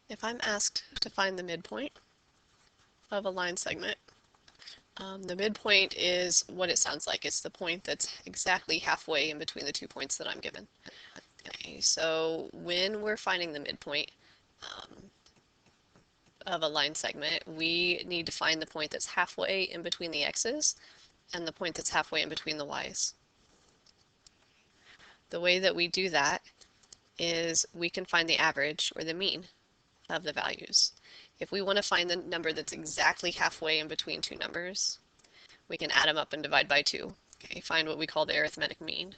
If I'm asked to find the midpoint of a line segment, the midpoint is what it sounds like. It's the point that's exactly halfway in between the 2 points that I'm given. Okay, so when we're finding the midpoint of a line segment, we need to find the point that's halfway in between the x's and the point that's halfway in between the y's. The way that we do that is we can find the average or the mean of the values. If we want to find the number that's exactly halfway in between two numbers, we can add them up and divide by 2. Okay, find what we call the arithmetic mean.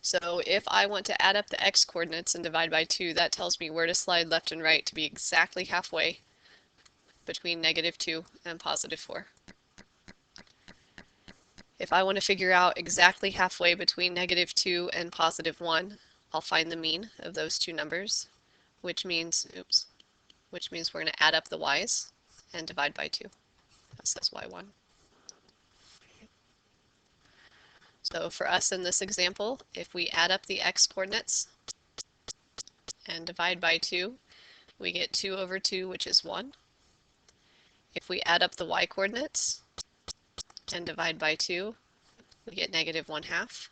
So if I want to add up the x coordinates and divide by 2, that tells me where to slide left and right to be exactly halfway between -2 and +4. If I want to figure out exactly halfway between -2 and +1, I'll find the mean of those two numbers, which means we're going to add up the y's and divide by 2. That says y1. So for us in this example, if we add up the x coordinates and divide by 2, we get 2 over 2, which is 1. If we add up the y coordinates and divide by 2, we get -1/2.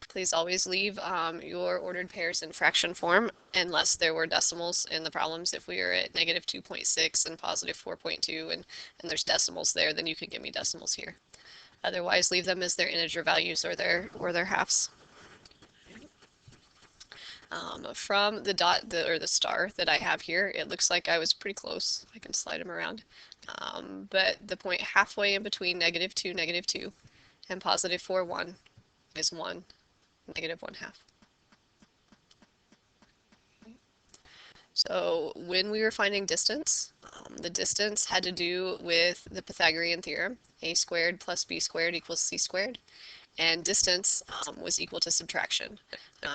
Please always leave your ordered pairs in fraction form unless there were decimals in the problems. If we are at -2.6 and +4.2 and there's decimals there, then you could give me decimals here. Otherwise, leave them as their integer values or their halves. From the dot or the star that I have here, it looks like I was pretty close. I can slide them around. But the point halfway in between -2, -2, and +4, 1 is 1, -1/2. So when we were finding distance, the distance had to do with the Pythagorean theorem, a squared plus b squared equals c squared, and distance was equal to subtraction.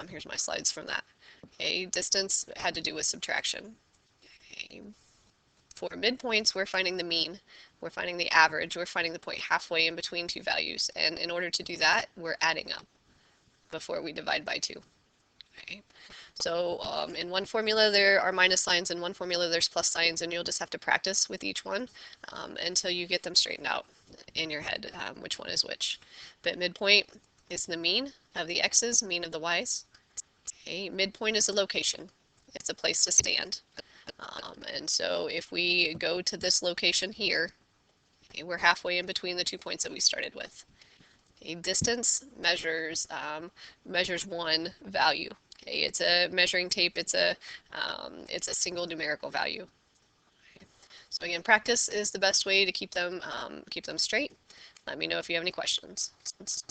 Here's my slides from that. Okay, distance had to do with subtraction. Okay. For midpoints, we're finding the mean, we're finding the average, we're finding the point halfway in between two values, and in order to do that, we're adding up before we divide by 2. Okay. So in one formula there are minus signs, in one formula there's plus signs, and you'll just have to practice with each one until you get them straightened out in your head, which one is which. But midpoint is the mean of the x's, mean of the y's. Okay. Midpoint is a location. It's a place to stand. And so if we go to this location here, okay, we're halfway in between the 2 points that we started with. A distance measures one value. Okay, it's a measuring tape. It's a single numerical value. Okay. So again, practice is the best way to keep them straight. Let me know if you have any questions.